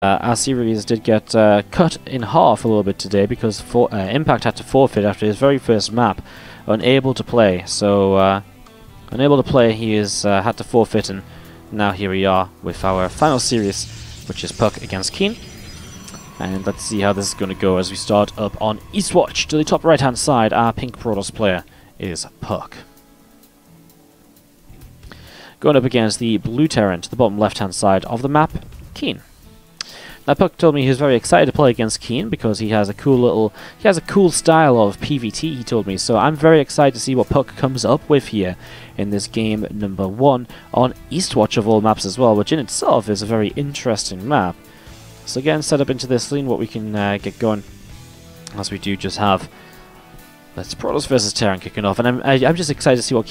Our series did get cut in half a little bit today because Impact had to forfeit after his very first map, unable to play. So, unable to play, he is had to forfeit, and now here we are with our final series, which is puCK against KeeN. And let's see how this is going to go as we start up on Eastwatch. To the top right-hand side, our pink Protoss player is puCK. Going up against the blue Terran to the bottom left-hand side of the map, KeeN. Now puCK told me he was very excited to play against KeeN because he has a cool style of PvT, he told me. So I'm very excited to see what puCK comes up with here in this game number 1 on Eastwatch of all maps as well, which in itself is a very interesting map. So again, set up into this lane, what we can get going, as we do just have that's Protoss versus Terran kicking off, and I'm just excited to see what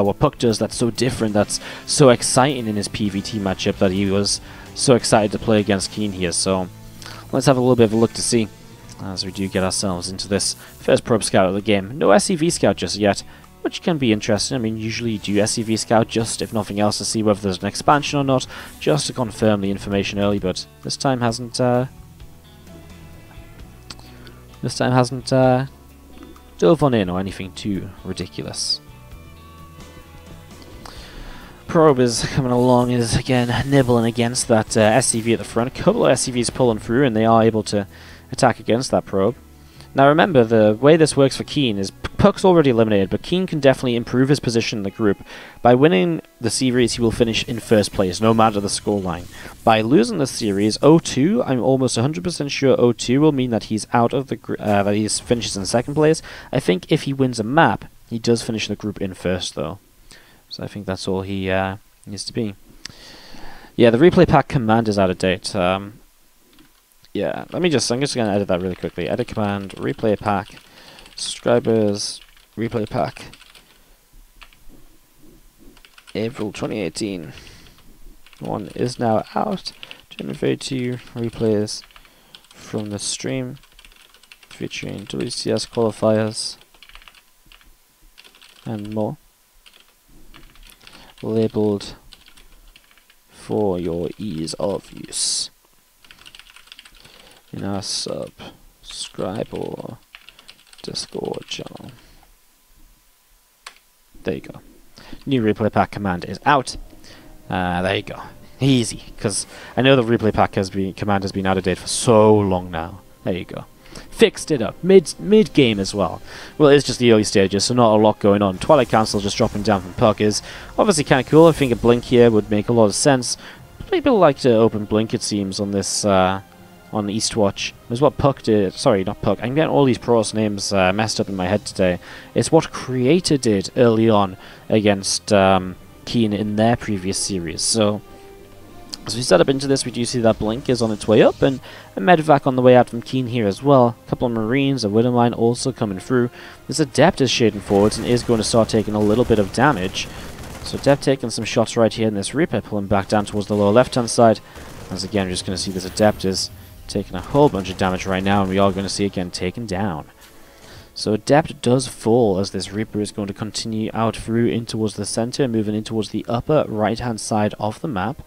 what puCK does that's so different, that's so exciting in his PvT matchup that he was so excited to play against KeeN here. So let's have a little bit of a look to see as we do get ourselves into this first probe scout of the game. No SCV scout just yet, which can be interesting. I mean, usually you do SCV scout just, if nothing else, to see whether there's an expansion or not, just to confirm the information early, but this time hasn't dove on in or anything too ridiculous. Probe is coming along, is again nibbling against that SCV at the front. A couple of SCVs pulling through, and they are able to attack against that probe. Now remember, the way this works for KeeN is puCK's already eliminated, but KeeN can definitely improve his position in the group. By winning the series, he will finish in first place, no matter the scoreline. By losing the series, 0-2, I'm almost 100% sure 0-2 will mean that he's out of the that he finishes in second place. I think if he wins a map, he does finish the group in first, though. So I think that's all he needs to be. Yeah, the replay pack command is out of date. Yeah, I'm just going to edit that really quickly. Edit command, replay pack, subscribers, replay pack, April 2018. One is now out. January 2 replays from the stream featuring WCS qualifiers and more. Labeled for your ease of use in our subscribe or Discord channel. There you go. New replay pack command is out. There you go. Easy, because I know the replay pack command has been out of date for so long now. There you go. Fixed it up mid game as well. Well, it's just the early stages, so not a lot going on. Twilight Council just dropping down from puCK is obviously kind of cool. I think a blink here would make a lot of sense. People like to open blink, it seems, on this on Eastwatch. It's what puCK did. Sorry, not puCK. I'm getting all these Protoss names messed up in my head today. It's what Creator did early on against KeeN in their previous series. So as we set up into this, we do see that blink is on its way up, and a medevac on the way out from KeeN here as well. A couple of Marines, a Widowmine also coming through. This Adept is shading forwards and is going to start taking a little bit of damage. So Adept taking some shots right here in this Reaper, pulling back down towards the lower left-hand side. As again, we're just going to see this Adept is taking a whole bunch of damage right now, and we are going to see again taken down. So Adept does fall as this Reaper is going to continue out through in towards the center, moving in towards the upper right-hand side of the map.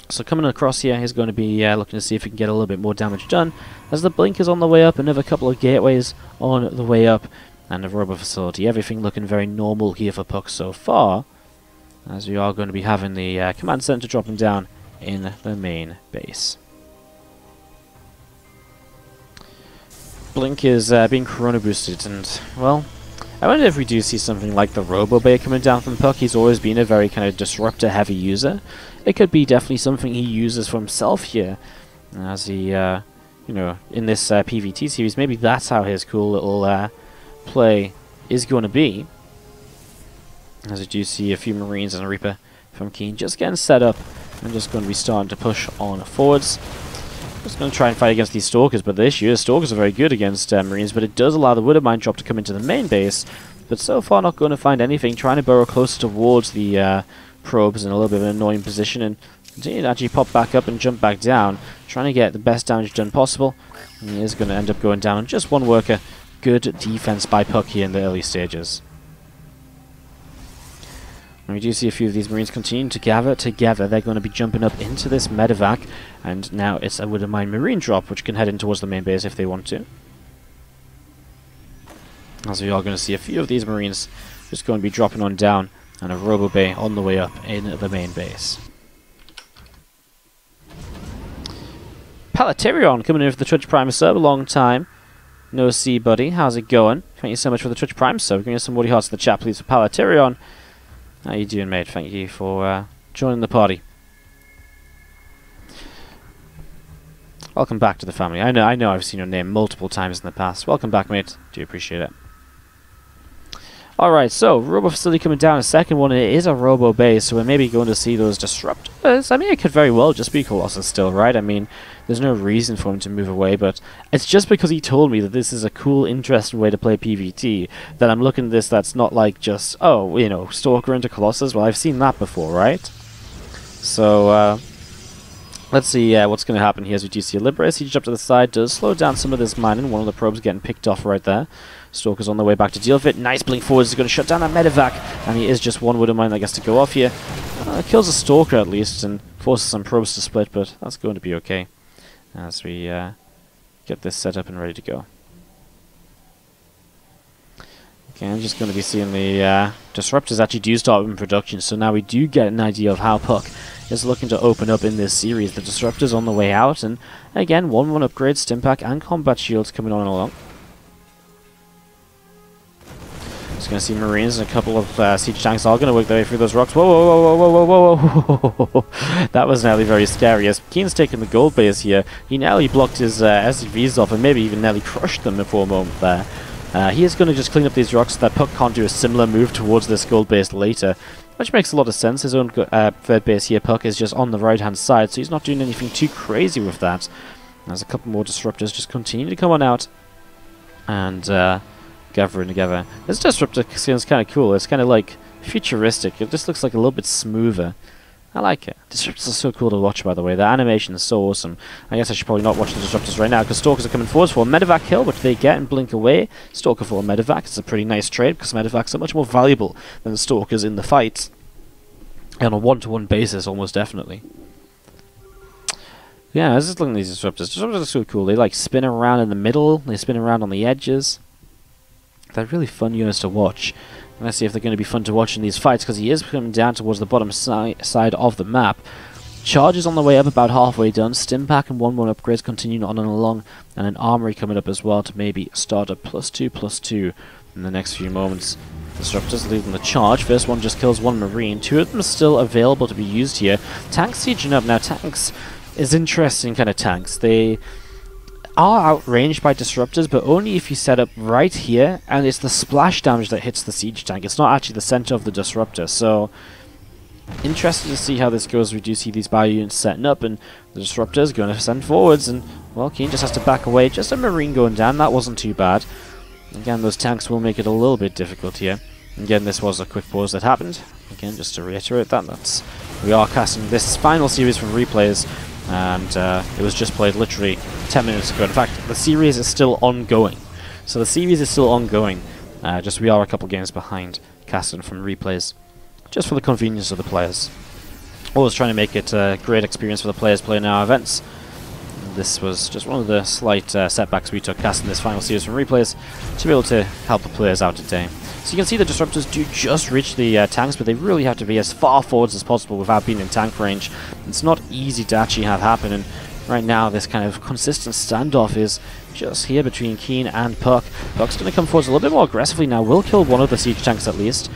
So coming across here, he's going to be looking to see if he can get a little bit more damage done. As the blink is on the way up, another couple of gateways on the way up, and a rubber facility. Everything looking very normal here for puCK so far, as we are going to be having the command center dropping down in the main base. Blink is being Corona boosted, and well, I wonder if we do see something like the Robo Bay coming down from puCK. He's always been a very kind of disruptor heavy user. It could be definitely something he uses for himself here, as he, you know, in this PvT series. Maybe that's how his cool little play is going to be. As we do see a few Marines and a Reaper from KeeN just getting set up and just going to be starting to push on forwards. Just going to try and fight against these Stalkers, but the issue is Stalkers are very good against Marines, but it does allow the Widowmine drop to come into the main base, but so far not going to find anything. Trying to burrow closer towards the probes in a little bit of an annoying position, and continue to actually pop back up and jump back down, trying to get the best damage done possible. And he is going to end up going down on just one worker. Good defense by puCK here in the early stages. And we do see a few of these Marines continue to gather together. They're going to be jumping up into this medevac, and now it's a Wood of Mine Marine drop, which can head in towards the main base if they want to. As we are going to see a few of these Marines just going to be dropping on down, and a Robo Bay on the way up in the main base. Palaterion coming in for the Twitch Prime sub, a long time. No see, buddy. How's it going? Thank you so much for the Twitch Prime sub. Give me some woody hearts in the chat, please, for Palaterion. How you doing, mate? Thank you for joining the party. Welcome back to the family. I know I've seen your name multiple times in the past. Welcome back, mate. Do appreciate it. Alright, so Robo Facility coming down. A second one, it is a Robo Base, so we're maybe going to see those Disruptors. I mean, it could very well just be Colossus still, right? I mean, there's no reason for him to move away, but it's just because he told me that this is a cool, interesting way to play PvT that I'm looking at this. That's not like just, oh, you know, Stalker into Colossus. Well, I've seen that before, right? So, let's see what's going to happen here as we do see a Liberator Siege up to the side. Does slow down some of this mining. One of the probes getting picked off right there. Stalker's on the way back to deal with it. Nice blink forwards. He's going to shut down that medevac. And he is just one Wood of Mine that gets to go off here. Kills a Stalker at least and forces some probes to split, but that's going to be okay as we get this set up and ready to go. Okay, I'm just going to be seeing the Disruptors actually do start in production, so now we do get an idea of how puCK is looking to open up in this series. The Disruptors on the way out, and again, 1-1 upgrades, Stimpack and Combat Shields coming on along. Just going to see Marines and a couple of Siege Tanks all going to work their way through those rocks. Whoa, whoa, whoa, whoa, whoa, whoa, whoa, whoa. That was nearly very scary. As KeeN's taking the gold base here, he nearly blocked his SCVs off and maybe even nearly crushed them for a moment there. He is going to just clean up these rocks so that puCK can't do a similar move towards this gold base later, which makes a lot of sense. His own third base here, puCK, is just on the right-hand side, so he's not doing anything too crazy with that. There's a couple more Disruptors just continue to come on out and gathering together. This Disruptor skin's kind of cool. It's kind of like futuristic. It just looks like a little bit smoother. I like it. Disruptors are so cool to watch, by the way. The animation is so awesome. I guess I should probably not watch the Disruptors right now because Stalkers are coming forwards for a medevac kill, which they get and blink away. Stalker for a medevac. It's a pretty nice trade because medevacs are much more valuable than the Stalkers in the fight. On a one-to-one basis, almost definitely. Yeah, I was just looking at these Disruptors. Disruptors are so cool. They like spin around in the middle. They spin around on the edges. They're really fun units to watch. And let's see if they're going to be fun to watch in these fights, because he is coming down towards the bottom side of the map. Charges on the way up, about halfway done. Stimpack and 1-1 upgrades continuing on and along. And an armory coming up as well to maybe start a +2/+2 in the next few moments. Disruptors leading the charge. First one just kills one Marine. Two of them are still available to be used here. Tanks sieging up. Now, tanks is interesting kind of tanks. They are outranged by Disruptors, but only if you set up right here, and it's the splash damage that hits the siege tank. It's not actually the center of the Disruptor, so interested to see how this goes. We do see these bio units setting up, and the Disruptor's going to send forwards, and, well, KeeN just has to back away. Just a Marine going down, that wasn't too bad. Again, those tanks will make it a little bit difficult here. Again, this was a quick pause that happened. Again, just to reiterate that, we are casting this final series from replays, and it was just played literally 10 minutes ago. In fact, the series is still ongoing. So the series is still ongoing, just we are a couple games behind casting from replays, just for the convenience of the players. Always trying to make it a great experience for the players playing our events. This was just one of the slight setbacks we took casting this final series from replays to be able to help the players out today. So you can see the Disruptors do just reach the tanks, but they really have to be as far forwards as possible without being in tank range. It's not easy to actually have happen, and right now this kind of consistent standoff is just here between KeeN and puCK. puCK's going to come forwards a little bit more aggressively now, will kill one of the siege tanks at least.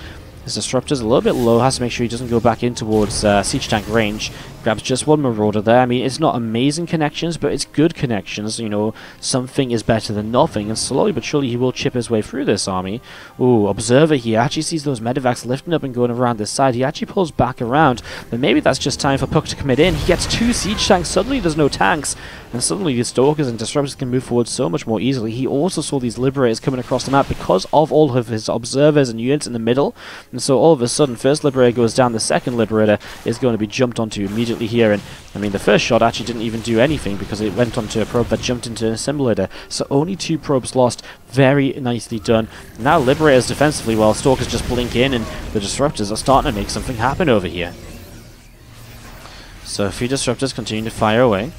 His Disruptor's a little bit low, has to make sure he doesn't go back in towards siege tank range. Grabs just one Marauder there. I mean, it's not amazing connections, but it's good connections. You know, something is better than nothing, and slowly but surely he will chip his way through this army. Ooh, Observer here actually sees those medevacs lifting up and going around this side. He actually pulls back around, but maybe that's just time for puCK to commit in. He gets two siege tanks. Suddenly there's no tanks, and suddenly these Stalkers and Disruptors can move forward so much more easily. He also saw these Liberators coming across the map because of all of his Observers and units in the middle, and so all of a sudden, first Liberator goes down, the second Liberator is going to be jumped onto immediately. immediately here, and I mean the first shot actually didn't even do anything because it went onto a probe that jumped into an assimilator. So only 2 probes lost. Very nicely done. Now Liberators defensively, while Stalkers just blink in, and the Disruptors are starting to make something happen over here. So a few Disruptors continue to fire away.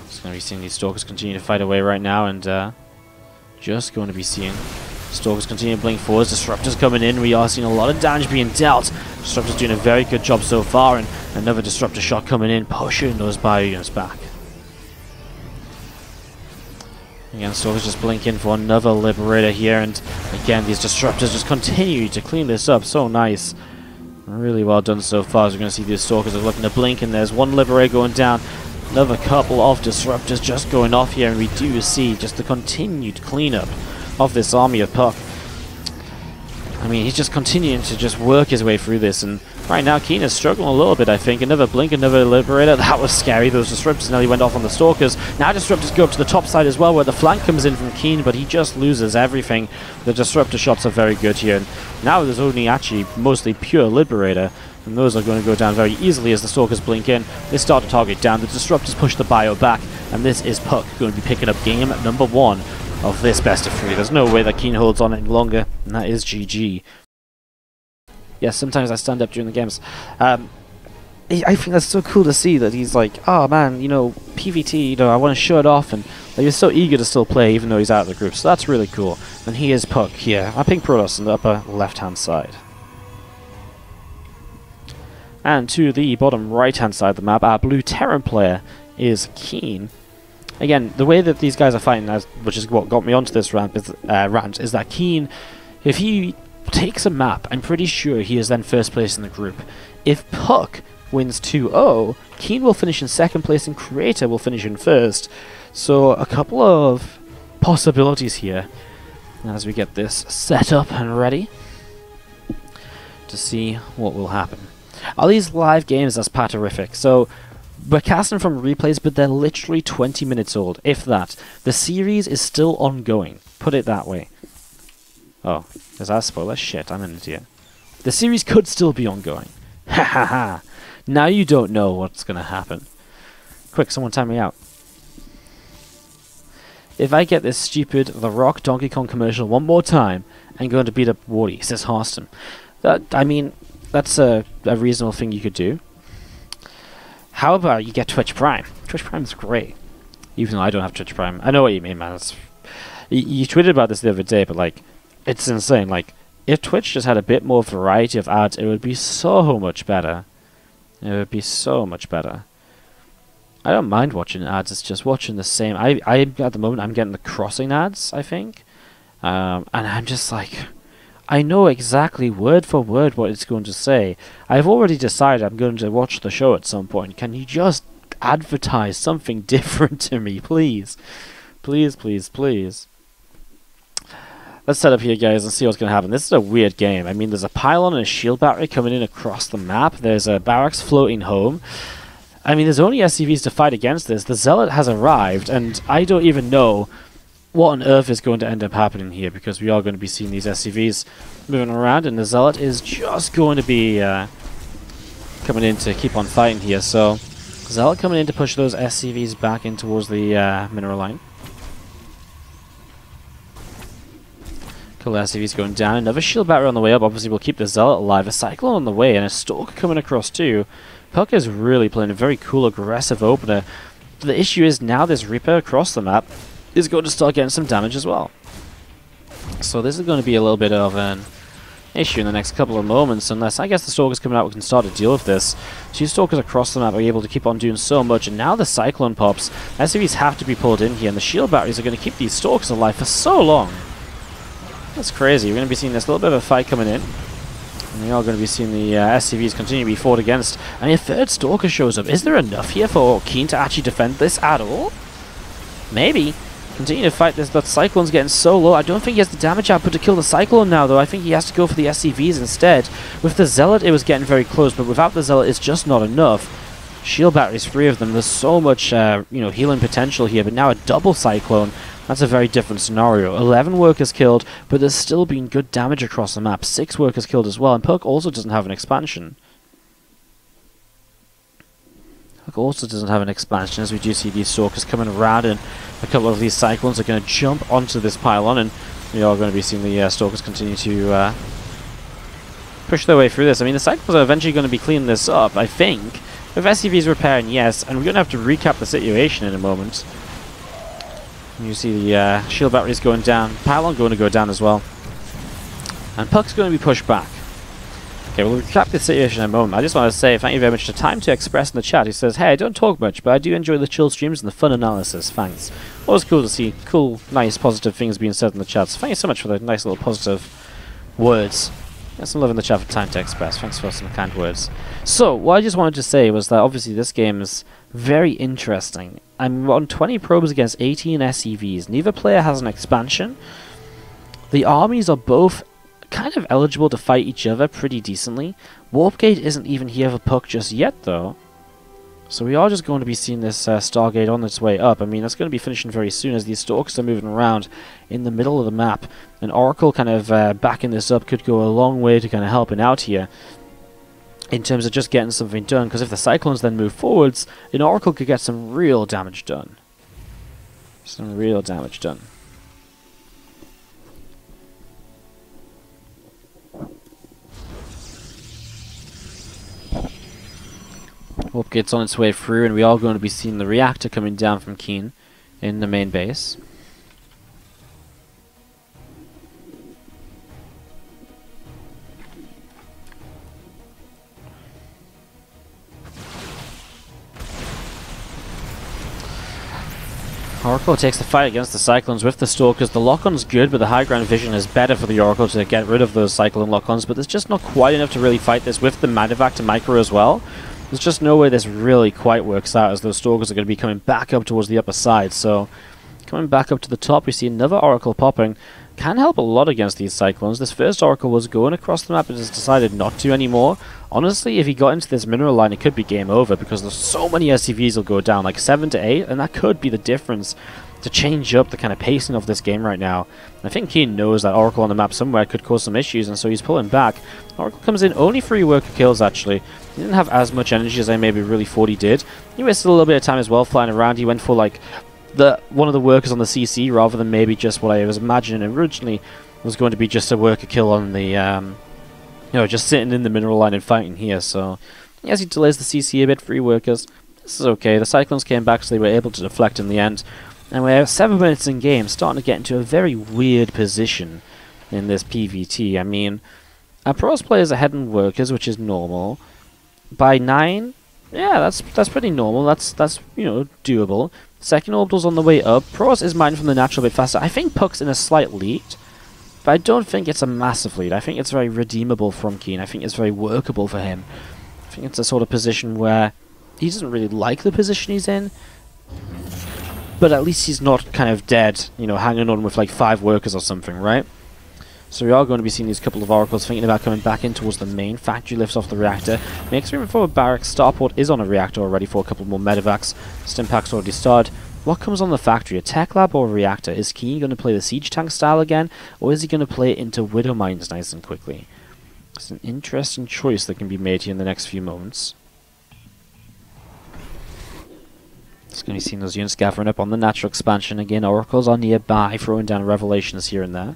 Just going to be seeing these Stalkers continue to fight away right now, and just going to be seeing Stalkers continue to blink forwards. Disruptors coming in. We are seeing a lot of damage being dealt. Disruptors doing a very good job so far, and another Disruptor shot coming in, pushing those bio units back. Again, Stalkers just blink in for another Liberator here, and again, these Disruptors just continue to clean this up. So nice. Really well done so far. As we're going to see these Stalkers are looking to blink, and there's one Liberator going down. Another couple of Disruptors just going off here, and we do see just the continued cleanup of this army of puCK. I mean, he's just continuing to just work his way through this, and right now KeeN is struggling a little bit, I think. Another blink, another Liberator. That was scary. Those Disruptors nearly went off on the Stalkers. Now Disruptors go up to the top side as well, where the flank comes in from KeeN, but he just loses everything. The Disruptor shots are very good here, and now there's only actually mostly pure Liberator, and those are going to go down very easily as the Stalkers blink in. They start to target down. The Disruptors push the bio back, and this is puCK going to be picking up game number 1 of this best of 3. There's no way that KeeN holds on any longer, and that is GG. Yes, sometimes I stand up during the games. I think that's so cool to see that he's like, oh man, you know, PVT, you know, I want to show it off, and like, he's so eager to still play even though he's out of the group, so that's really cool. And he is puCK here, our pink Protoss on the upper left-hand side. And to the bottom right-hand side of the map, our blue Terran player is KeeN. Again, the way that these guys are fighting, which is what got me onto this rant, is that KeeN, if he takes a map, I'm pretty sure he is then first place in the group. If puCK wins 2-0, KeeN will finish in second place and Creator will finish in first. So a couple of possibilities here as we get this set up and ready to see what will happen. Are these live games? That's patterific. So we're casting from replays, but they're literally 20 minutes old, if that. The series is still ongoing. Put it that way. Oh, is that a spoiler? Shit, I'm an idiot. The series could still be ongoing. Ha ha ha. Now you don't know what's going to happen. Quick, someone time me out. If I get this stupid The Rock Donkey Kong commercial one more time, I'm going to beat up Wardy, says Harston. I mean, that's a reasonable thing you could do. How about you get Twitch Prime? Twitch Prime's great. Even though I don't have Twitch Prime. I know what you mean, man. You tweeted about this the other day, but like, it's insane. Like, if Twitch just had a bit more variety of ads, it would be so much better. It would be so much better. I don't mind watching ads, it's just watching the same. I at the moment, I'm getting the crossing ads, I think. And I'm just like, I know exactly word for word what it's going to say. I've already decided I'm going to watch the show at some point. Can you just advertise something different to me, please? Please, please, please. Let's set up here, guys, and see what's going to happen. This is a weird game. I mean, there's a pylon and a shield battery coming in across the map. There's a barracks floating home. I mean, there's only SCVs to fight against this. The Zealot has arrived, and I don't even know what on earth is going to end up happening here, because we are going to be seeing these SCVs moving around, and the Zealot is just going to be coming in to keep on fighting here. So, Zealot coming in to push those SCVs back in towards the mineral line. Couple SCVs going down. Another shield battery on the way up. Obviously, we'll keep the Zealot alive. A Cyclone on the way, and a Stalker coming across too. puCK is really playing a very cool, aggressive opener. The issue is now this Reaper across the map is going to start getting some damage as well. So this is going to be a little bit of an issue in the next couple of moments, unless I guess the Stalkers coming out, we can start to deal with this. 2 Stalkers across the map are able to keep on doing so much, and now the Cyclone pops. SCVs have to be pulled in here, and the shield batteries are going to keep these Stalkers alive for so long. That's crazy. We're going to be seeing this little bit of a fight coming in. And we are going to be seeing the SCVs continue to be fought against. And a third Stalker shows up. Is there enough here for KeeN to actually defend this at all? Maybe. Continue to fight this, but Cyclone's getting so low. I don't think he has the damage output to kill the Cyclone now, though. I think he has to go for the SCVs instead. With the Zealot, it was getting very close, but without the Zealot, it's just not enough. Shield batteries, 3 of them. There's so much, healing potential here, but now a double Cyclone. That's a very different scenario. 11 workers killed, but there's still been good damage across the map. 6 workers killed as well, and puCK also doesn't have an expansion. puCK also doesn't have an expansion, as we do see these Stalkers coming around, and a couple of these Cyclones are going to jump onto this pylon, and we are going to be seeing the Stalkers continue to push their way through this. I mean, the Cyclones are eventually going to be cleaning this up, I think. With SCVs repairing, yes, and we're going to have to recap the situation in a moment. You see the shield batteries going down, pylon going to go down as well, and puCK's going to be pushed back. Okay, we'll recap the situation in a moment. I just want to say thank you very much to Time to Express in the chat. He says, hey, I don't talk much, but I do enjoy the chill streams and the fun analysis. Thanks. Always cool to see cool, nice, positive things being said in the chat. So thank you so much for the nice little positive words. Got some love in the chat for Time to Express. Thanks for some kind words. So, what I just wanted to say was that obviously this game is very interesting. I'm on 20 probes against 18 SCVs. Neither player has an expansion. The armies are both kind of eligible to fight each other pretty decently. Warpgate isn't even here for puCK just yet, though. So we are just going to be seeing this Stargate on its way up. I mean, that's going to be finishing very soon as these Stalkers are moving around in the middle of the map. And Oracle kind of backing this up could go a long way to kind of helping out here in terms of just getting something done. Because if the Cyclones then move forwards, an Oracle could get some real damage done. Some real damage done. Warpgate's on its way through, and we are going to be seeing the reactor coming down from KeeN in the main base. Oracle takes the fight against the Cyclones with the Stalkers. The lock-on's good, but the high ground vision is better for the Oracle to get rid of those Cyclone lock-ons, but there's just not quite enough to really fight this with the Medivac to micro as well. There's just no way this really quite works out, as those Stalkers are going to be coming back up towards the upper side. So, coming back up to the top, we see another Oracle popping. Can help a lot against these Cyclones. This first Oracle was going across the map, but has decided not to anymore. Honestly, if he got into this mineral line, it could be game over, because there's so many SCVs will go down, like 7 to 8, and that could be the difference to change up the kind of pacing of this game right now. I think KeeN knows that Oracle on the map somewhere could cause some issues, and so he's pulling back. Oracle comes in, only 3 worker kills actually. He didn't have as much energy as I maybe really thought he did. He wasted a little bit of time as well flying around. He went for like one of the workers on the CC rather than maybe just what I was imagining originally was going to be just a worker kill on the, you know, just sitting in the mineral line and fighting here. So, as he delays the CC a bit, 3 workers. This is okay. The Cyclones came back, so they were able to deflect in the end. And we're 7 minutes in game, starting to get into a very weird position in this PvT. I mean, our pros players are heading workers, which is normal. By 9, yeah, that's pretty normal. That's you know, doable. Second orbital's on the way up. Pros is mining from the natural a bit faster. I think puCK's in a slight lead, but I don't think it's a massive lead. I think it's very redeemable from KeeN. I think it's very workable for him. I think it's a sort of position where he doesn't really like the position he's in, but at least he's not kind of dead, you know, hanging on with like 5 workers or something, right? So we are going to be seeing these couple of Oracles thinking about coming back in towards the main. Factory lifts off the reactor. Makes room for a barracks. Starport is on a reactor already for a couple more medevacs. Stimpak's already started. What comes on the factory? A tech lab or a reactor? Is KeeN going to play the siege tank style again, or is he going to play it into Widow Mines nice and quickly? It's an interesting choice that can be made here in the next few moments. It's going to be seeing those units gathering up on the natural expansion again. Oracles are nearby, throwing down revelations here and there.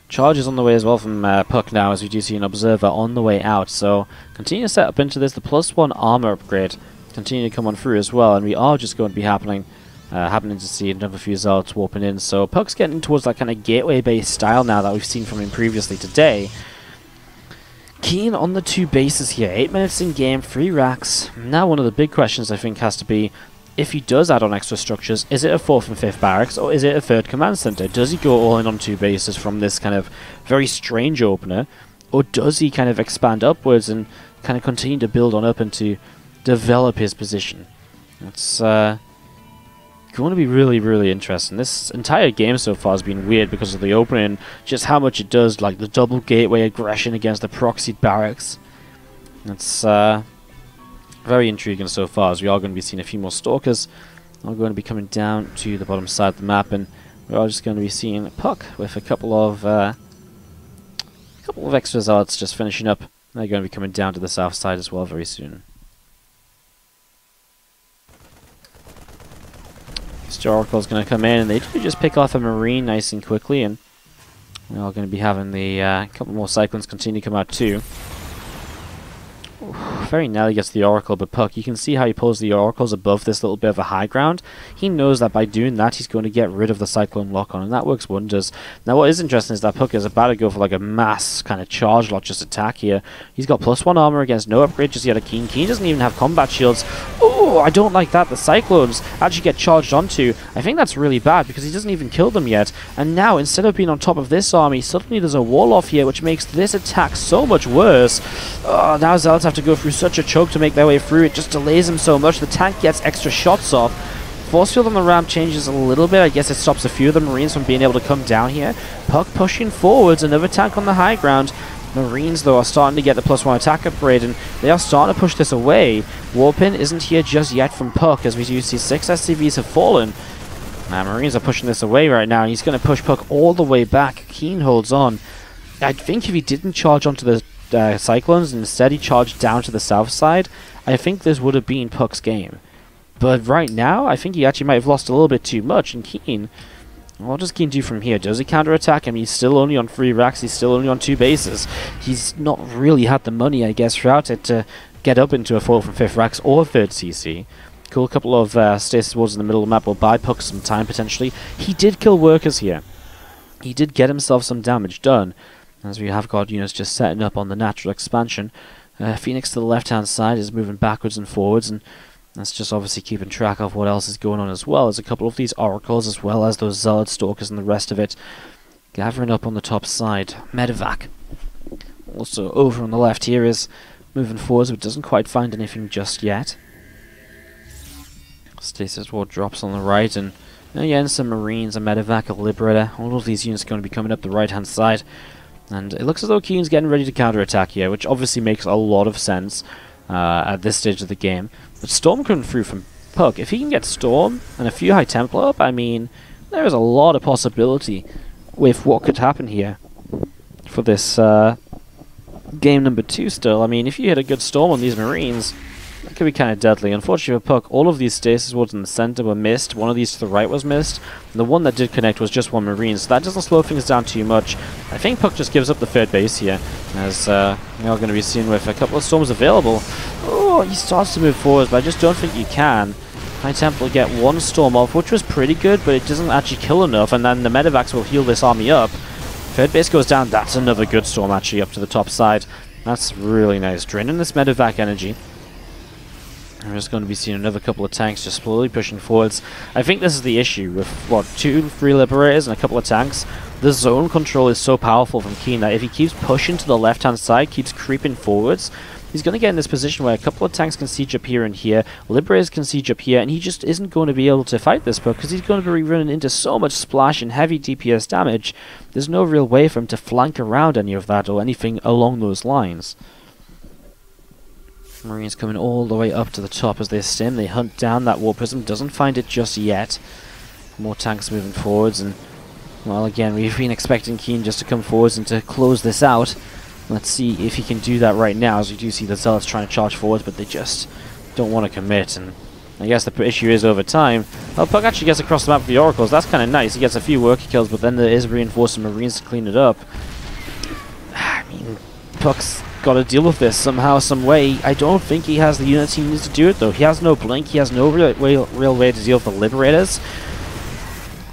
Charge is on the way as well from puCK now, as we do see an observer on the way out. So continue to set up into this. The +1 armor upgrade continue to come on through as well, and we are just going to be happening to see another few zealots warping in. So puCK's getting towards that kind of gateway-based style now that we've seen from him previously today. KeeN on the 2 bases here. 8 minutes in game, 3 racks. Now one of the big questions I think has to be, if he does add on extra structures, is it a 4th and 5th barracks, or is it a 3rd command center? Does he go all in on 2 bases from this kind of very strange opener, or does he kind of expand upwards and kind of continue to build on up and to develop his position? It's going to be really, really interesting. This entire game so far has been weird because of the opening, just how much it does, like the double gateway aggression against the proxied barracks. It's very intriguing so far, as we are going to be seeing a few more Stalkers. Are going to be coming down to the bottom side of the map, and we are just going to be seeing puCK with a couple of extra zealots just finishing up They're going to be coming down to the south side as well very soon. This Oracle's going to come in, and they do just pick off a Marine nice and quickly, and we're all going to be having the couple more Cyclones continue to come out too. Very narrowly gets the Oracle, but puCK, you can see how he pulls the Oracles above this little bit of a high ground. He knows that by doing that, he's going to get rid of the Cyclone lock-on, and that works wonders. Now, what is interesting is that puCK is about to go for like a mass kind of charge lock just attack here. He's got +1 armor against no upgrade just yet. KeeN doesn't even have combat shields. Oh, I don't like that. The Cyclones actually get charged onto. I think that's really bad because he doesn't even kill them yet. And now, instead of being on top of this army, suddenly there's a wall off here, which makes this attack so much worse. Oh, now Zealots have to go through such a choke to make their way through. It just delays them so much. The tank gets extra shots off. Force field on the ramp changes a little bit. I guess it stops a few of the Marines from being able to come down here. puCK pushing forwards. Another tank on the high ground. Marines, though, are starting to get the +1 attack upgrade, and they are starting to push this away. Warpin isn't here just yet from puCK, as we do see 6 SCVs have fallen. Marines are pushing this away right now, and he's going to push puCK all the way back. KeeN holds on. I think if he didn't charge onto the Cyclones, and instead he charged down to the south side, I think this would have been puCK's game. But right now, I think he actually might have lost a little bit too much, and KeeN, what does KeeN do from here? Does he counterattack him? He's still only on 3 racks, he's still only on 2 bases. He's not really had the money, I guess, throughout it to get up into a 4th and 5th racks or 3rd CC. Cool couple of stasis wards in the middle of the map will buy puCK some time, potentially. He did kill workers here. He did get himself some damage done, as we have got units just setting up on the natural expansion. Phoenix to the left-hand side is moving backwards and forwards, and that's just obviously keeping track of what else is going on as well. There's a couple of these Oracles as well as those Zealot Stalkers and the rest of it gathering up on the top side. Medevac also over on the left here is moving forwards, but doesn't quite find anything just yet. Stasis Ward drops on the right, and again some Marines, a Medevac, a Liberator. All of these units are going to be coming up the right-hand side. And it looks as though KeeN's getting ready to counterattack here, which obviously makes a lot of sense at this stage of the game. But Storm coming through from puCK. If he can get Storm and a few High Templar up, I mean, there is a lot of possibility with what could happen here for this game number 2 still. I mean, if you hit a good Storm on these Marines, that could be kind of deadly. Unfortunately for puCK, all of these stasis wards in the center were missed. One of these to the right was missed. And the one that did connect was just 1 Marine, so that doesn't slow things down too much. I think puCK just gives up the 3rd base here, as we are going to be seeing with a couple of Storms available. Oh, he starts to move forward, but I just don't think you can. High Temple will get 1 Storm off, which was pretty good, but it doesn't actually kill enough, and then the Medevacs will heal this army up. 3rd base goes down. That's another good Storm actually up to the top side. That's really nice. Draining this Medevac energy. We're just going to be seeing another couple of tanks just slowly pushing forwards. I think this is the issue with, what, 2, 3 Liberators and a couple of tanks. The zone control is so powerful from KeeN that if he keeps pushing to the left-hand side, keeps creeping forwards, he's going to get in this position where a couple of tanks can siege up here and here, Liberators can siege up here, and he just isn't going to be able to fight this puCK because he's going to be running into so much splash and heavy DPS damage. There's no real way for him to flank around any of that or anything along those lines. Marines coming all the way up to the top as they stim. They hunt down that War Prism. Doesn't find it just yet. More tanks moving forwards, and well, again, we've been expecting KeeN just to come forwards and to close this out. Let's see if he can do that right now, as we do see the Zealots trying to charge forwards, but they just don't want to commit. And I guess the issue is over time. Well, puCK actually gets across the map with the Oracles. That's kind of nice. He gets a few worker kills, but then there is reinforcing Marines to clean it up. I mean, puCK's got to deal with this somehow, some way. I don't think he has the units he needs to do it, though. He has no blink. He has no real way to deal with the Liberators.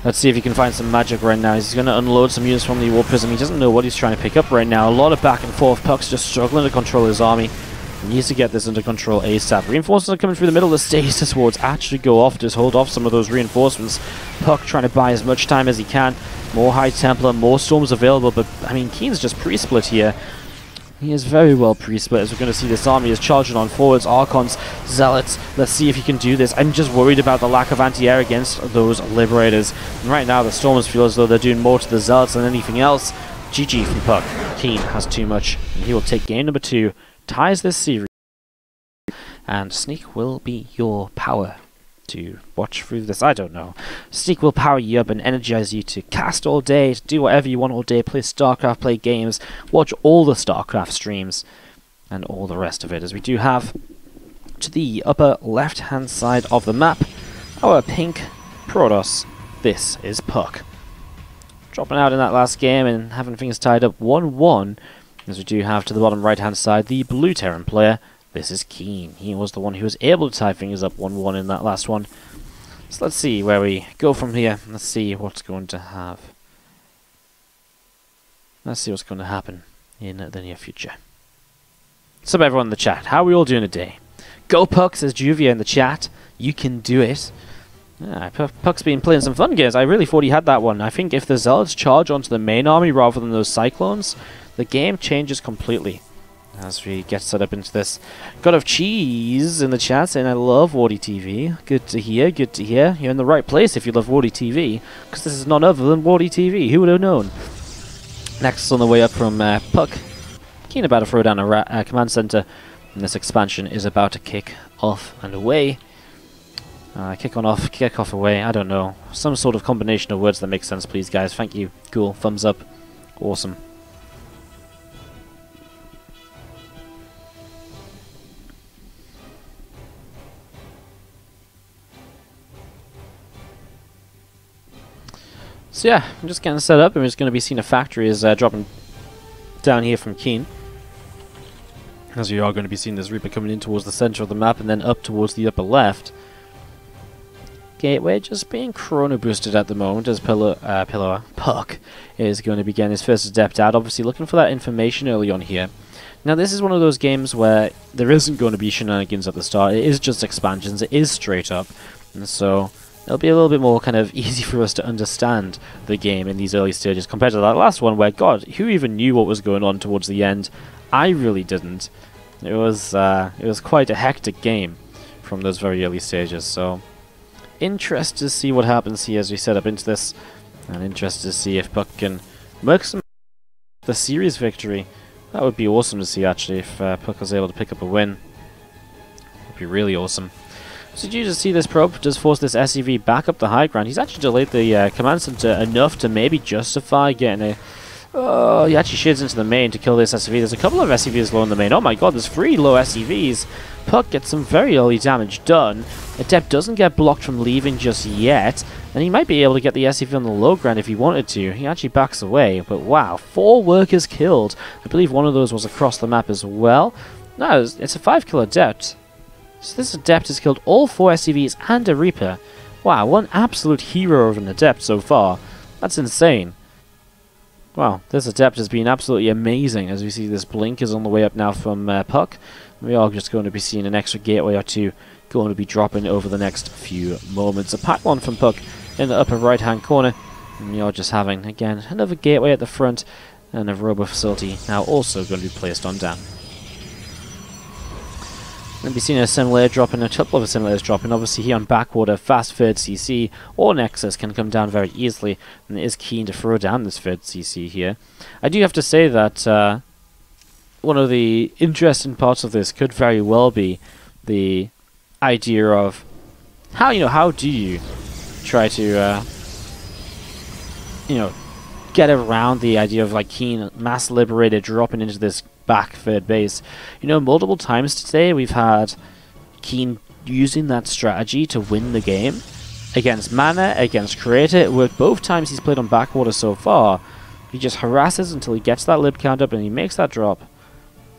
Let's see if he can find some magic right now. He's going to unload some units from the War Prism. He doesn't know what he's trying to pick up right now. A lot of back and forth. puCK's just struggling to control his army. He needs to get this under control ASAP. Reinforcements are coming through the middle. The stasis wards actually go off, just hold off some of those reinforcements. puCK trying to buy as much time as he can. More High Templar, more Storms available, but I mean, KeeN's just pre-split here. He is very well pre-split, as we're going to see this army is charging on forwards, Archons, Zealots. Let's see if he can do this. I'm just worried about the lack of anti-air against those Liberators. And right now, the Stormers feel as though they're doing more to the Zealots than anything else. GG from puCK. KeeN has too much, and he will take game number 2, ties this series, and Sneak will be your power to watch through this. I don't know. Sneak will power you up and energize you to cast all day, to do whatever you want all day, play StarCraft, play games, watch all the StarCraft streams. and all the rest of it, as we do have to the upper left-hand side of the map our pink Protoss. This is puCK. Dropping out in that last game and having things tied up 1-1, as we do have to the bottom right-hand side the blue Terran player. This is KeeN. He was the one who was able to tie things up 1-1 in that last one. So let's see where we go from here. Let's see what's going to happen in the near future. What's up, everyone in the chat? How are we all doing today? Go puCK, says Juvia in the chat. You can do it. Yeah, puCK's been playing some fun games. I really thought he had that one. I think if the Zealots charge onto the main army rather than those Cyclones, the game changes completely. As we get set up into this. God of Cheese in the chat saying, I love WardiTV. Good to hear, good to hear. You're in the right place if you love WardiTV, because this is none other than WardiTV. Who would have known? Next on the way up from puCK. KeeN about to throw down a command center, and this expansion is about to kick off and away. Kick off away, I don't know. Some sort of combination of words that makes sense, please, guys. Thank you. Cool. Thumbs up. Awesome. So yeah, I'm just getting set up, and we're just going to be seeing a factory is dropping down here from KeeN. As we are going to be seeing this Reaper coming in towards the center of the map and then up towards the upper left. Gateway just being chrono boosted at the moment as puCK is going to be getting his first adept out, obviously looking for that information early on here. Now this is one of those games where there isn't going to be shenanigans at the start, it is just expansions, it is straight up, and so it'll be a little bit more kind of easy for us to understand the game in these early stages compared to that last one where, God, who even knew what was going on towards the end? I really didn't. It was quite a hectic game from those very early stages, so interested to see what happens here as we set up into this, and interested to see if puCK can make some the series victory. That would be awesome to see, actually, if puCK was able to pick up a win. That would be really awesome. So did you just see this probe just force this SCV back up the high ground? He's actually delayed the command center enough to maybe justify getting a... Oh, he actually sheds into the main to kill this SCV. There's a couple of SCVs low in the main. Oh my god, there's 3 low SCVs. puCK gets some very early damage done. Adept doesn't get blocked from leaving just yet, and he might be able to get the SCV on the low ground if he wanted to. He actually backs away, but wow, 4 workers killed. I believe one of those was across the map as well. No, it's a 5-kill Adept. So this Adept has killed all 4 SCVs and a Reaper. Wow, one absolute hero of an Adept so far. That's insane. Wow, this Adept has been absolutely amazing. As we see, this blink is on the way up now from puCK. We are just going to be seeing an extra gateway or two going to be dropping over the next few moments. A pylon from puCK in the upper right-hand corner. And we are just having, again, another gateway at the front. And a robo facility now also going to be placed on down. We'll be seeing a assimilator dropping, a couple of assimilators dropping. Obviously here on backwater, fast third CC or Nexus can come down very easily, and it is KeeN to throw down this third CC here. I do have to say that one of the interesting parts of this could very well be the idea of how do you try to get around the idea of like KeeN mass liberator dropping into this back third base. Multiple times today we've had KeeN using that strategy to win the game against Mana, against Creator. It worked both times he's played on backwater so far. He just harasses until he gets that lib count up and he makes that drop.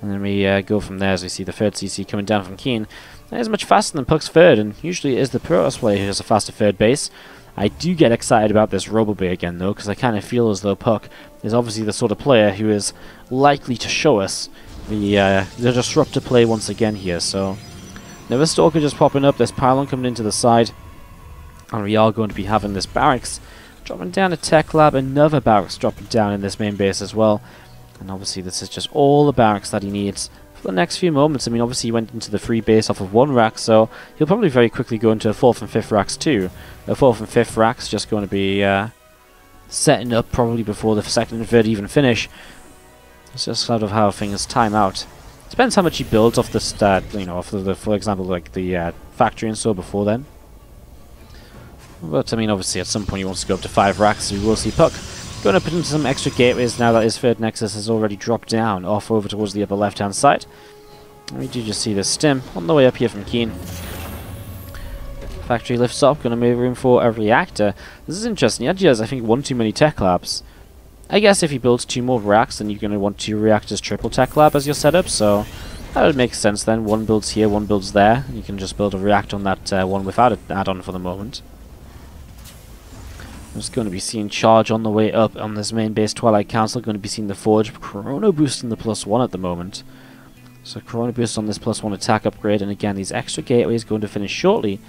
And then we go from there as we see the third CC coming down from KeeN. That is much faster than puCK's third, and usually it is the Protoss player who has a faster third base. I do get excited about this RoboBay again though, because I kind of feel as though puCK is obviously the sort of player who is likely to show us the disruptor play once again here. So, another Stalker just popping up, this pylon coming into the side, and we are going to be having this barracks dropping down a tech lab, another barracks dropping down in this main base as well. And obviously this is just all the barracks that he needs for the next few moments. I mean, obviously he went into the free base off of 1 rack, so he'll probably very quickly go into a 4th and 5th racks too. The 4th and 5th racks just going to be setting up probably before the 2nd and 3rd even finish. It's just sort of how things time out. Depends how much he builds off the stat, off the, for example, like the factory and so before then. But I mean, obviously at some point he wants to go up to 5 racks, so we will see puCK going to put in some extra gateways now that his third Nexus has already dropped down off over towards the upper left-hand side. We do just see the stim on the way up here from KeeN. Factory lifts up, gonna move room for a reactor. This is interesting. He actually has, I think, one too many tech labs. I guess if he builds 2 more racks, then you're gonna want 2 reactors triple tech lab as your setup, so that would make sense then. 1 builds here, 1 builds there, and you can just build a reactor on that one without an add-on for the moment. I'm just going to be seeing charge on the way up on this main base. Twilight Council going to be seeing the Forge. Chrono boosting the +1 at the moment. So Chrono boost on this +1 attack upgrade, and again these extra gateways going to finish shortly.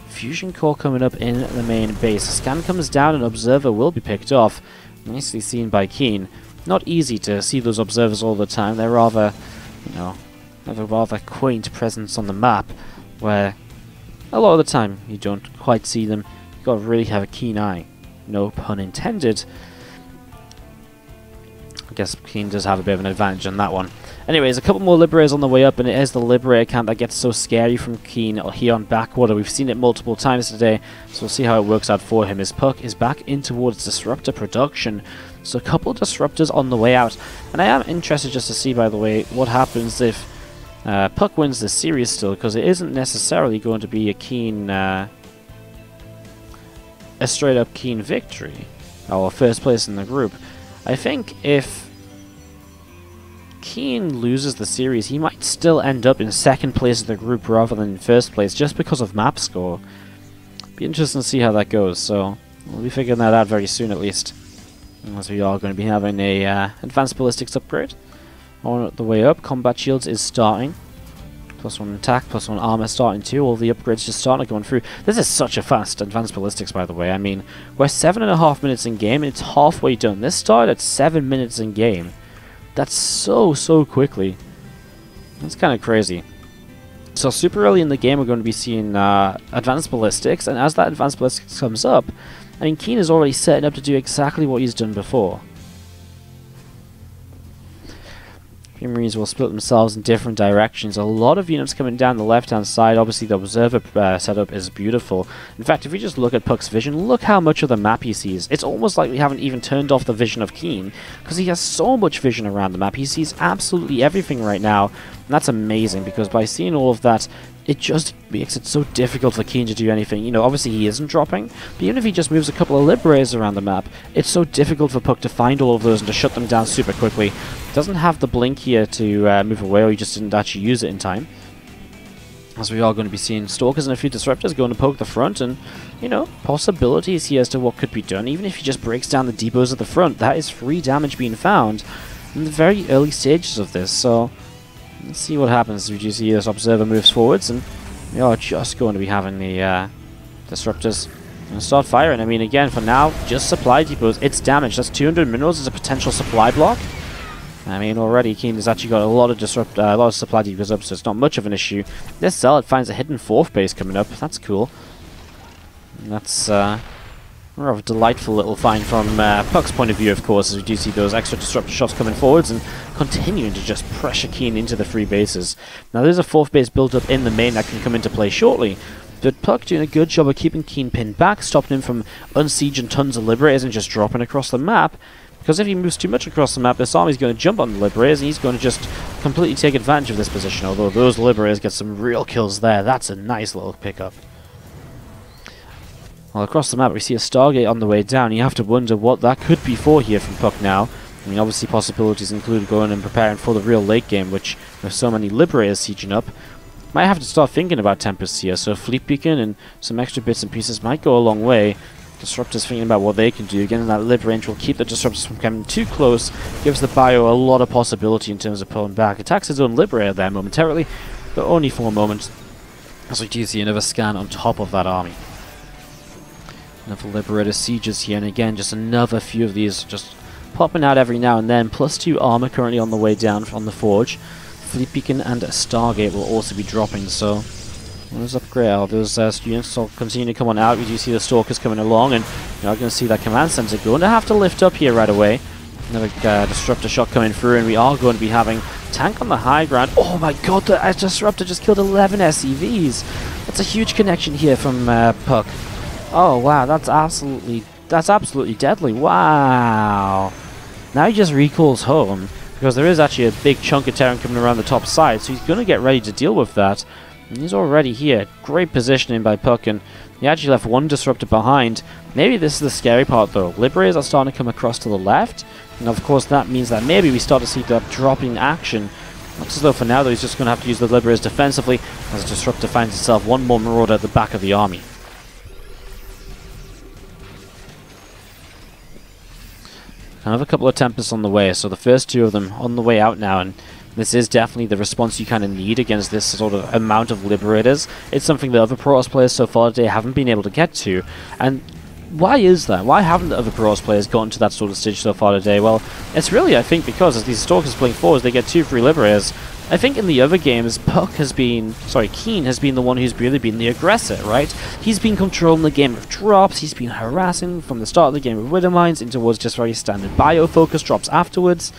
Fusion core coming up in the main base. Scan comes down and Observer will be picked off. Nicely seen by KeeN. Not easy to see those observers all the time. They're rather, you know, have a rather quaint presence on the map, where a lot of the time you don't quite see them. You've got to really have a keen eye. No pun intended. I guess KeeN does have a bit of an advantage on that one. Anyways, a couple more Liberators on the way up, and it is the Liberator camp that gets so scary from KeeN here on Backwater. We've seen it multiple times today, so we'll see how it works out for him. His puCK is back in towards Disruptor production, so a couple Disruptors on the way out. And I am interested just to see, by the way, what happens if puCK wins this series still, because it isn't necessarily going to be a KeeN, a straight-up KeeN victory, or first place in the group. I think if KeeN loses the series, he might still end up in second place of the group rather than in first place, just because of map score. Be interesting to see how that goes, so we'll be figuring that out very soon at least. As we are going to be having a advanced ballistics upgrade on the way up. Combat shields is starting. +1 attack, +1 armor starting too. All the upgrades just starting going through. This is such a fast advanced ballistics, by the way. I mean, we're 7.5 minutes in game, and it's halfway done. This started at 7 minutes in game. That's so quickly. That's kind of crazy. So super early in the game, we're going to be seeing advanced ballistics, and as that advanced ballistics comes up, I mean, KeeN is already setting up to do exactly what he's done before. Marines will split themselves in different directions. A lot of units coming down the left-hand side. Obviously, the observer setup is beautiful. In fact, if we just look at puCK's vision, look how much of the map he sees. It's almost like we haven't even turned off the vision of KeeN, because he has so much vision around the map. He sees absolutely everything right now, and that's amazing, because by seeing all of that, it just makes it so difficult for KeeN to do anything. You know, obviously he isn't dropping, but even if he just moves a couple of Liberators around the map, it's so difficult for puCK to find all of those and to shut them down super quickly. Doesn't have the blink here to move away, or he just didn't actually use it in time. As we are going to be seeing Stalkers and a few Disruptors going to poke the front, and, you know, possibilities here as to what could be done. Even if he just breaks down the depots at the front, that is free damage being found in the very early stages of this, so let's see what happens. We do see this Observer moves forwards, and we are just going to be having the Disruptors start firing. I mean, again, for now, just supply depots. It's damage. That's 200 minerals as a potential supply block. I mean, already KeeN has actually got a lot of supply depots up, so it's not much of an issue. This Zealot finds a hidden 4th base coming up. That's cool. And that's more of a delightful little find from puCK's point of view, of course, as we do see those extra Disruptor shots coming forwards and continuing to just pressure KeeN into the free bases. Now, there's a 4th base built up in the main that can come into play shortly, but puCK doing a good job of keeping KeeN pinned back, stopping him from unsieging tons of Liberators and just dropping across the map. Because if he moves too much across the map, this army's going to jump on the Liberators, and he's going to just completely take advantage of this position, although those Liberators get some real kills there. That's a nice little pickup. Well, across the map, we see a Stargate on the way down. You have to wonder what that could be for here from puCK now. I mean, obviously possibilities include going and preparing for the real late game, which, with so many Liberators sieging up, might have to start thinking about Tempests here. So Fleet Beacon and some extra bits and pieces might go a long way. Disruptors thinking about what they can do. Again, that Lib range will keep the Disruptors from coming too close. Gives the Bio a lot of possibility in terms of pulling back. Attacks his own Liberator there momentarily, but only for a moment. As we do see another scan on top of that army. Another Liberator sieges here, and again, just another few of these just popping out every now and then. +2 armor currently on the way down from the Forge. Fleet Beacon and Stargate will also be dropping, so those upgrade, those units will continue to come on out. We do see the Stalkers coming along, and you're going to see that command center going to have to lift up here right away. Another Disruptor shot coming through, and we are going to be having tank on the high ground. Oh my god, the Disruptor just killed 11 SCVs. That's a huge connection here from puCK. Oh wow, that's absolutely deadly. Wow. Now he just recalls home, because there is actually a big chunk of Terran coming around the top side, so he's going to get ready to deal with that. And he's already here. Great positioning by puCK, and he actually left one disruptor behind. Maybe this is the scary part though. Liberators are starting to come across to the left, and of course that means that maybe we start to see that dropping action. Looks as though for now though he's just going to have to use the Liberators defensively, as Disruptor finds itself one more Marauder at the back of the army. Another couple of Tempests on the way, so the first two of them on the way out now, and this is definitely the response you kind of need against this sort of amount of Liberators. It's something that other Protoss players so far today haven't been able to get to, and why is that? Why haven't the other Protoss players gotten to that sort of stage so far today? Well, it's really, I think, because as these Stalkers playing forwards, they get 2 free Liberators. I think in the other games, KeeN has been the one who's really been the aggressor, right? He's been controlling the game with drops, he's been harassing from the start of the game with Widow Mines in towards just very standard bio-focus drops afterwards.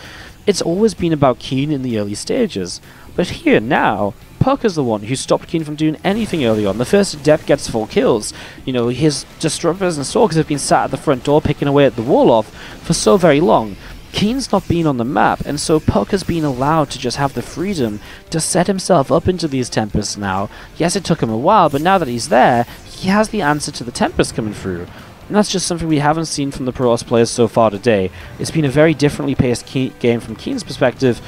It's always been about KeeN in the early stages. But here now, puCK is the one who stopped KeeN from doing anything early on. The first Adept gets 4 kills. You know, his Disruptors and Stalkers have been sat at the front door picking away at the wall off for so very long. KeeN's not been on the map, and so puCK has been allowed to just have the freedom to set himself up into these Tempests now. Yes, it took him a while, but now that he's there, he has the answer to the Tempest coming through. And that's just something we haven't seen from the Protoss players so far today. It's been a very differently paced game from KeeN's perspective,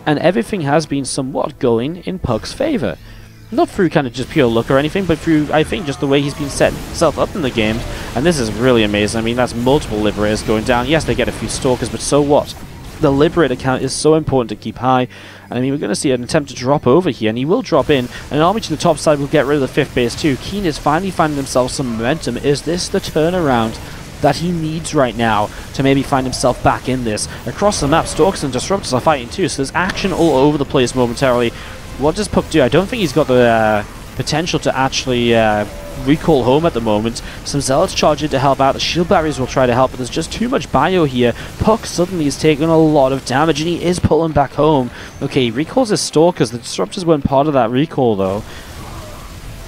and everything has been somewhat going in puCK's favour. Not through kind of just pure luck or anything, but through, I think, just the way he's been setting himself up in the game. And this is really amazing. I mean, that's multiple Liberators going down. Yes, they get a few Stalkers, but so what? The Liberator count is so important to keep high. And I mean, we're going to see an attempt to drop over here, and he will drop in. And an army to the top side will get rid of the 5th base too. KeeN is finally finding himself some momentum. Is this the turnaround that he needs right now to maybe find himself back in this? Across the map, Stalkers and Disruptors are fighting too, so there's action all over the place momentarily. What does puCK do? I don't think he's got the potential to actually recall home at the moment. Some Zealots charge in to help out. The shield batteries will try to help, but there's just too much bio here. puCK suddenly is taking a lot of damage, and he is pulling back home. Okay, he recalls his Stalkers. The Disruptors weren't part of that recall, though.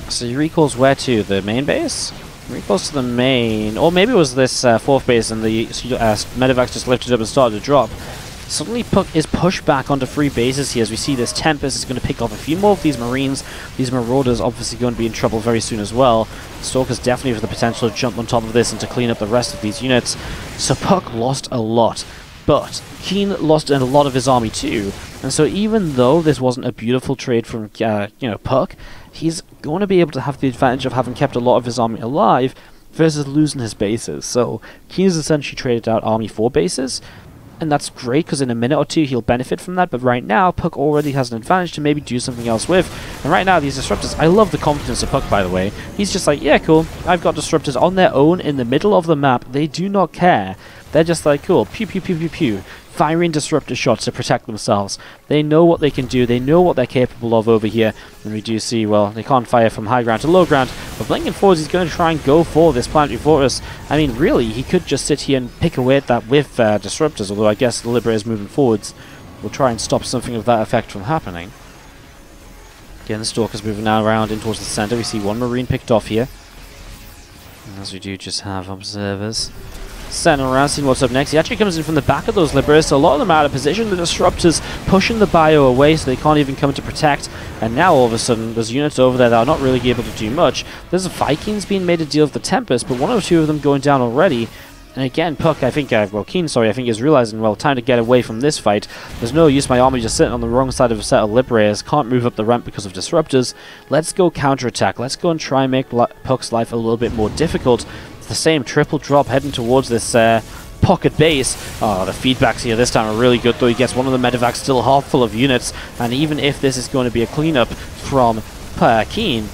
So he recalls where to? The main base? Recalls to the main. Or maybe it was this 4th base, and the Medivacs just lifted up and started to drop. Suddenly puCK is pushed back onto 3 bases here as we see this Tempest is going to pick off a few more of these Marines. These Marauders obviously going to be in trouble very soon as well. Stalkers definitely have the potential to jump on top of this and to clean up the rest of these units. So puCK lost a lot, but KeeN lost a lot of his army too. And so even though this wasn't a beautiful trade from puCK, he's going to be able to have the advantage of having kept a lot of his army alive versus losing his bases. So KeeN has essentially traded out army 4 bases. And that's great, because in a minute or two he'll benefit from that, but right now puCK already has an advantage to maybe do something else with. And right now these Disruptors, I love the confidence of puCK, by the way. He's just like, yeah, cool, I've got Disruptors on their own in the middle of the map. They do not care. They're just like, cool, pew pew pew pew pew, firing Disruptor shots to protect themselves. They know what they can do, they know what they're capable of over here. And we do see, well, they can't fire from high ground to low ground, but blinking forwards, he's going to try and go for this Planetary Fortress. I mean, really, he could just sit here and pick away at that with Disruptors, although I guess the Liberators moving forwards will try and stop something of that effect from happening. Again, the Stalkers moving now around in towards the center. We see one Marine picked off here. And as we do just have observers standing around, seeing what's up next. He actually comes in from the back of those Liberators, so a lot of them are out of position. The Disruptors pushing the bio away so they can't even come to protect. And now all of a sudden, there's units over there that are not really able to do much. There's a Vikings being made to deal with the Tempest, but 1 or 2 of them going down already. And again, puCK, I think, KeeN, sorry, I think is realizing, well, time to get away from this fight. There's no use my army just sitting on the wrong side of a set of Liberators, can't move up the ramp because of Disruptors. Let's go counterattack. Let's go and try and make puCK's life a little bit more difficult. It's the same triple drop heading towards this pocket base. Oh, the feedbacks here this time are really good, though. He gets one of the Medivacs still half full of units, and even if this is going to be a cleanup from KeeN,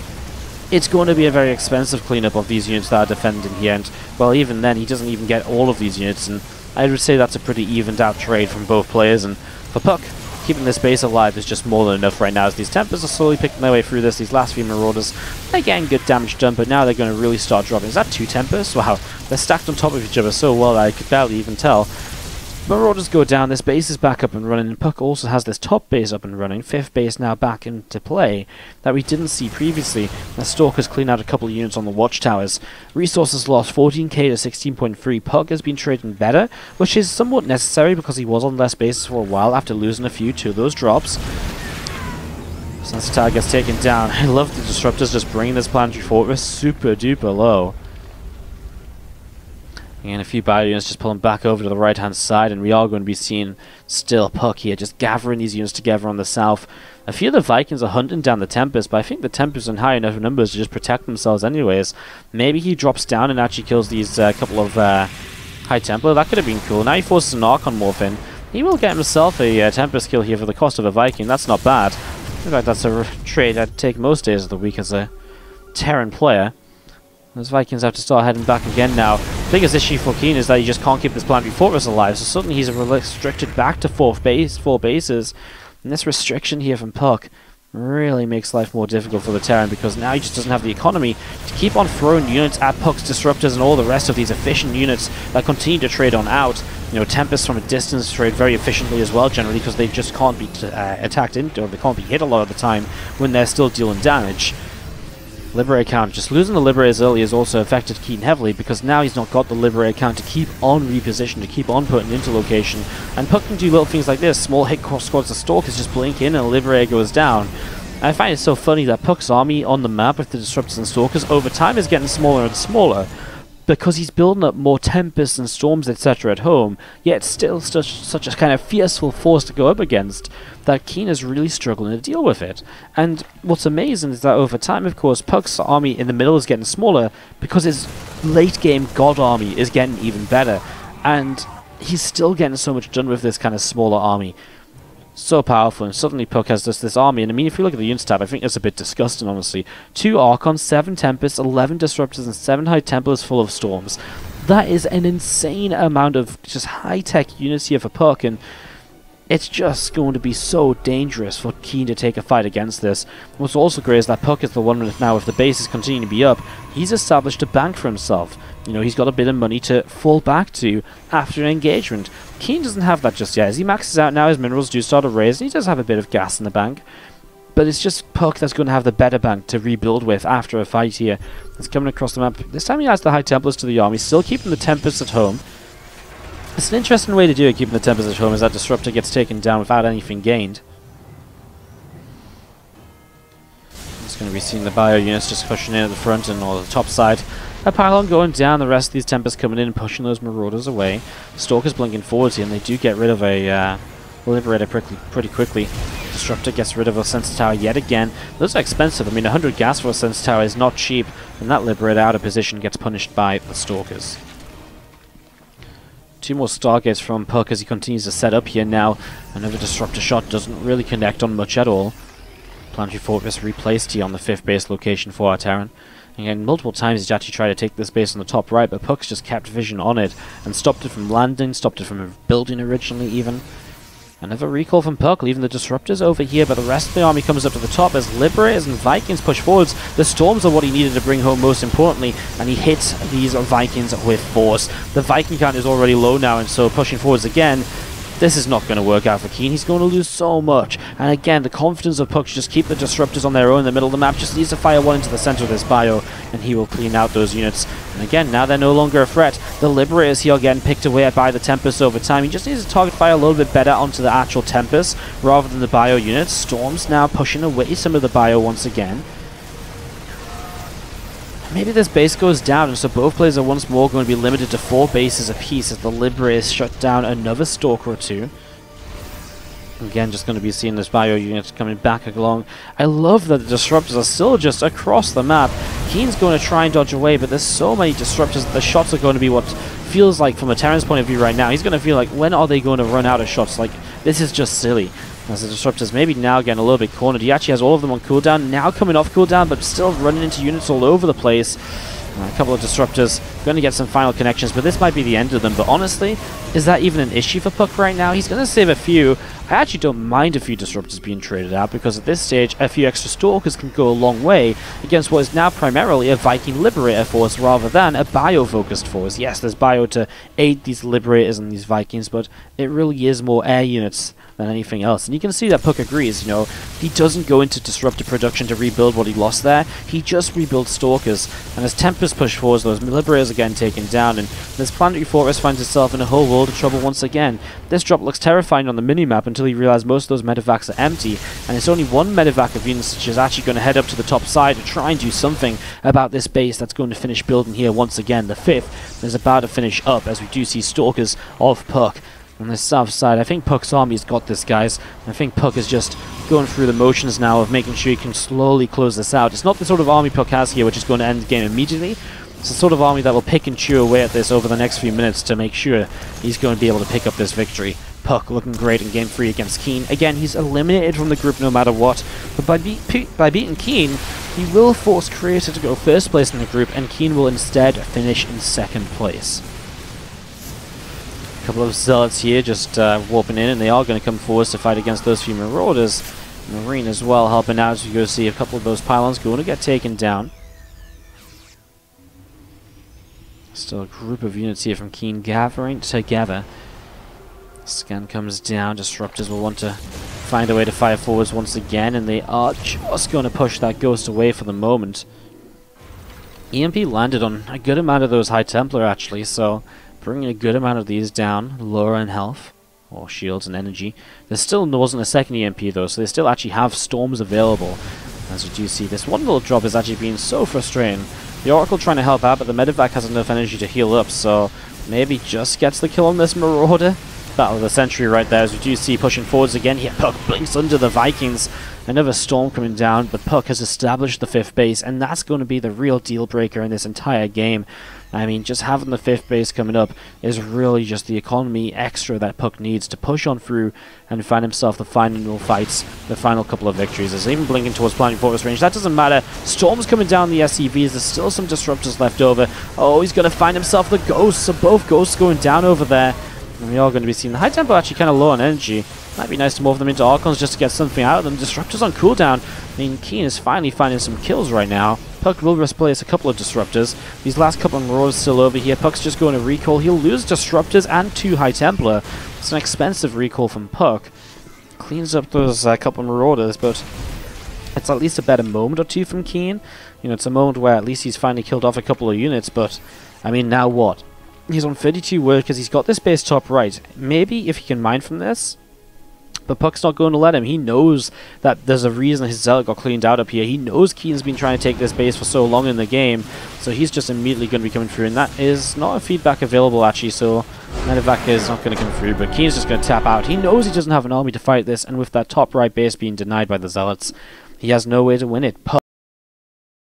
it's going to be a very expensive cleanup of these units that are defending here, and, well, even then, he doesn't even get all of these units, and I would say that's a pretty evened out trade from both players, and for puCK, keeping this base alive is just more than enough right now, as these Tempests are slowly picking their way through this. These last few Marauders, again, good damage done, but now they're going to really start dropping. Is that 2 Tempests? Wow, they're stacked on top of each other so well that I could barely even tell. Marauders go down, this base is back up and running, and puCK also has this top base up and running, 5th base now back into play, that we didn't see previously. The Stalkers clean out a couple of units on the watchtowers. Resources lost 14k to 16.3. puCK has been trading better, which is somewhat necessary because he was on less bases for a while after losing a few to those drops. Sensor Tower gets taken down. I love the Disruptors just bringing this planetary fortress super duper low. And a few bio units just pulling back over to the right hand side, and we are going to be seeing still puCK here just gathering these units together on the south. A few of the Vikings are hunting down the Tempest, but I think the Tempest are in high enough numbers to just protect themselves anyways. Maybe he drops down and actually kills these couple of High Templar. That could have been cool. Now he forces an Archon Morph in. He will get himself a Tempest kill here for the cost of a Viking. That's not bad. In fact, that's a trade I'd take most days of the week as a Terran player. Those Vikings have to start heading back again now. Biggest issue for KeeN is that he just can't keep this planetary fortress alive, so suddenly he's restricted back to 4 bases. And this restriction here from puCK really makes life more difficult for the Terran, because now he just doesn't have the economy to keep on throwing units at puCK's Disruptors and all the rest of these efficient units that continue to trade on out. You know, Tempests from a distance trade very efficiently as well, generally, because they just can't be attacked into, or they can't be hit a lot of the time when they're still dealing damage. Liberator count. Just losing the Liberators early has also affected KeeN heavily, because now he's not got the Liberator count to keep on reposition, to keep on putting into location. And puCK can do little things like this. Small hit cross squads of Stalkers just blink in and a Liberator goes down. I find it so funny that puCK's army on the map with the Disruptors and Stalkers over time is getting smaller and smaller, because he's building up more Tempests and Storms, etc. at home, yet still such a kind of fearful force to go up against, that KeeN is really struggling to deal with it. And what's amazing is that over time, of course, puCK's army in the middle is getting smaller, because his late-game God army is getting even better, and he's still getting so much done with this kind of smaller army. So powerful, and suddenly puCK has just this army, and I mean, if you look at the units tab, I think it's a bit disgusting, honestly. 2 Archons, 7 Tempests, 11 Disruptors, and 7 High Templars full of Storms. That is an insane amount of just high-tech units here for puCK, and it's just going to be so dangerous for KeeN to take a fight against this. What's also great is that puCK is the one with now, if the bases continue to be up, he's established a bank for himself. You know, he's got a bit of money to fall back to after an engagement. KeeN doesn't have that just yet. As he maxes out now, his minerals do start to raise, and he does have a bit of gas in the bank. But it's just puCK that's going to have the better bank to rebuild with after a fight here. It's coming across the map. This time he adds the High Templars to the army, still keeping the Tempests at home. It's an interesting way to do it, keeping the Tempests at home, as that Disruptor gets taken down without anything gained. It's going to be seeing the bio units just pushing in at the front and on the top side. A pylon going down, the rest of these Tempests coming in and pushing those Marauders away. Stalkers blinking forwards here, and they do get rid of a Liberator pretty quickly. Disruptor gets rid of a Sensor Tower yet again. Those are expensive. I mean, 100 gas for a Sensor Tower is not cheap, and that Liberator out of position gets punished by the Stalkers. 2 more Stargates from puCK as he continues to set up here now. Another Disruptor shot doesn't really connect on much at all. Planetary Fortress replaced here on the 5th base location for our Terran. Again, multiple times he's actually tried to take this base on the top right, but puCK's just kept vision on it and stopped it from landing, stopped it from building originally even. Another recall from puCK, leaving the Disruptors over here, but the rest of the army comes up to the top as Liberators and Vikings push forwards. The Storms are what he needed to bring home most importantly, and he hits these Vikings with force. The Viking count is already low now, and so pushing forwards again, this is not going to work out for KeeN. He's going to lose so much. And again, the confidence of puCK to just keep the Disruptors on their own in the middle of the map, just needs to fire one into the center of this bio, and he will clean out those units. And again, now they're no longer a threat. The Liberators here are getting picked away by the Tempests over time. He just needs to target fire a little bit better onto the actual Tempests rather than the bio units. Storms now pushing away some of the bio once again. Maybe this base goes down, and so both players are once more going to be limited to 4 bases apiece as the Liberators shut down another Stalker or 2. Again, just going to be seeing this bio unit coming back along. I love that the Disruptors are still just across the map. KeeN's going to try and dodge away, but there's so many Disruptors that the shots are going to be what feels like, from a Terran's point of view right now, he's going to feel like, when are they going to run out of shots? Like, this is just silly. As the Disruptors maybe now getting a little bit cornered. He actually has all of them on cooldown, now coming off cooldown, but still running into units all over the place. A couple of Disruptors going to get some final connections, but this might be the end of them. But honestly, is that even an issue for puCK right now? He's going to save a few. I actually don't mind a few disruptors being traded out, because at this stage a few extra stalkers can go a long way against what is now primarily a Viking Liberator force rather than a bio-focused force. Yes, there's bio to aid these Liberators and these Vikings, but it really is more air units than anything else. And you can see that puCK agrees, you know, he doesn't go into disruptor production to rebuild what he lost there, he just rebuilds stalkers, and as Tempest push forwards, those Liberators are getting taken down, and this Planetary Fortress finds itself in a whole world of trouble once again. This drop looks terrifying on the minimap until you realize most of those medevacs are empty, and it's only one medevac of units which is actually going to head up to the top side to try and do something about this base that's going to finish building here once again. The 5th is about to finish up as we do see stalkers of puCK. On the south side, I think puCK's army's got this, guys. I think puCK is just going through the motions now of making sure he can slowly close this out. It's not the sort of army puCK has here which is going to end the game immediately. It's the sort of army that will pick and chew away at this over the next few minutes to make sure he's going to be able to pick up this victory. puCK looking great in Game 3 against KeeN. Again, he's eliminated from the group no matter what, but by beating KeeN, he will force Creator to go first place in the group, and KeeN will instead finish in second place. Couple of Zealots here just warping in, and they are going to come forwards to fight against those few Marauders. Marine as well helping out as we go see a couple of those pylons going to get taken down. Still a group of units here from KeeN gathering together. Scan comes down, Disruptors will want to find a way to fire forwards once again, and they are just going to push that Ghost away for the moment. EMP landed on a good amount of those High Templar actually, so bringing a good amount of these down, lower in health, or shields and energy. There still wasn't a second EMP though, so they still actually have storms available. As you do see, this one little drop is actually being so frustrating. The Oracle trying to help out, but the medevac has enough energy to heal up, so maybe just gets the kill on this Marauder. Battle of the Century right there, as we do see pushing forwards again. Here, puCK blinks under the Vikings. Another storm coming down, but puCK has established the 5th base, and that's going to be the real deal breaker in this entire game. I mean, just having the 5th base coming up is really just the economy extra that puCK needs to push on through and find himself the final fights, the final couple of victories. There's even blinking towards Planetary Fortress range. That doesn't matter. Storm's coming down the SCVs. There's still some Disruptors left over. Oh, he's going to find himself the Ghosts. So both Ghosts going down over there. And we are going to be seeing the High Tempo actually kind of low on energy. Might be nice to morph them into Archons just to get something out of them. Disruptors on cooldown. I mean, KeeN is finally finding some kills right now. puCK will replace a couple of Disruptors. These last couple of Marauders still over here. puCK's just going to recall. He'll lose Disruptors and 2 High Templar. It's an expensive recall from puCK. Cleans up those couple of Marauders, but it's at least a better moment or two from KeeN. You know, it's a moment where at least he's finally killed off a couple of units, but, I mean, now what? He's on 32 workers, he's got this base top right. Maybe if he can mine from this, but puCK's not going to let him. He knows that there's a reason his Zealot got cleaned out up here. He knows KeeN's been trying to take this base for so long in the game, so he's just immediately going to be coming through, and that is not a feedback available actually, so medevac is not going to come through, but KeeN's just going to tap out. He knows he doesn't have an army to fight this, and with that top right base being denied by the Zealots, he has no way to win it.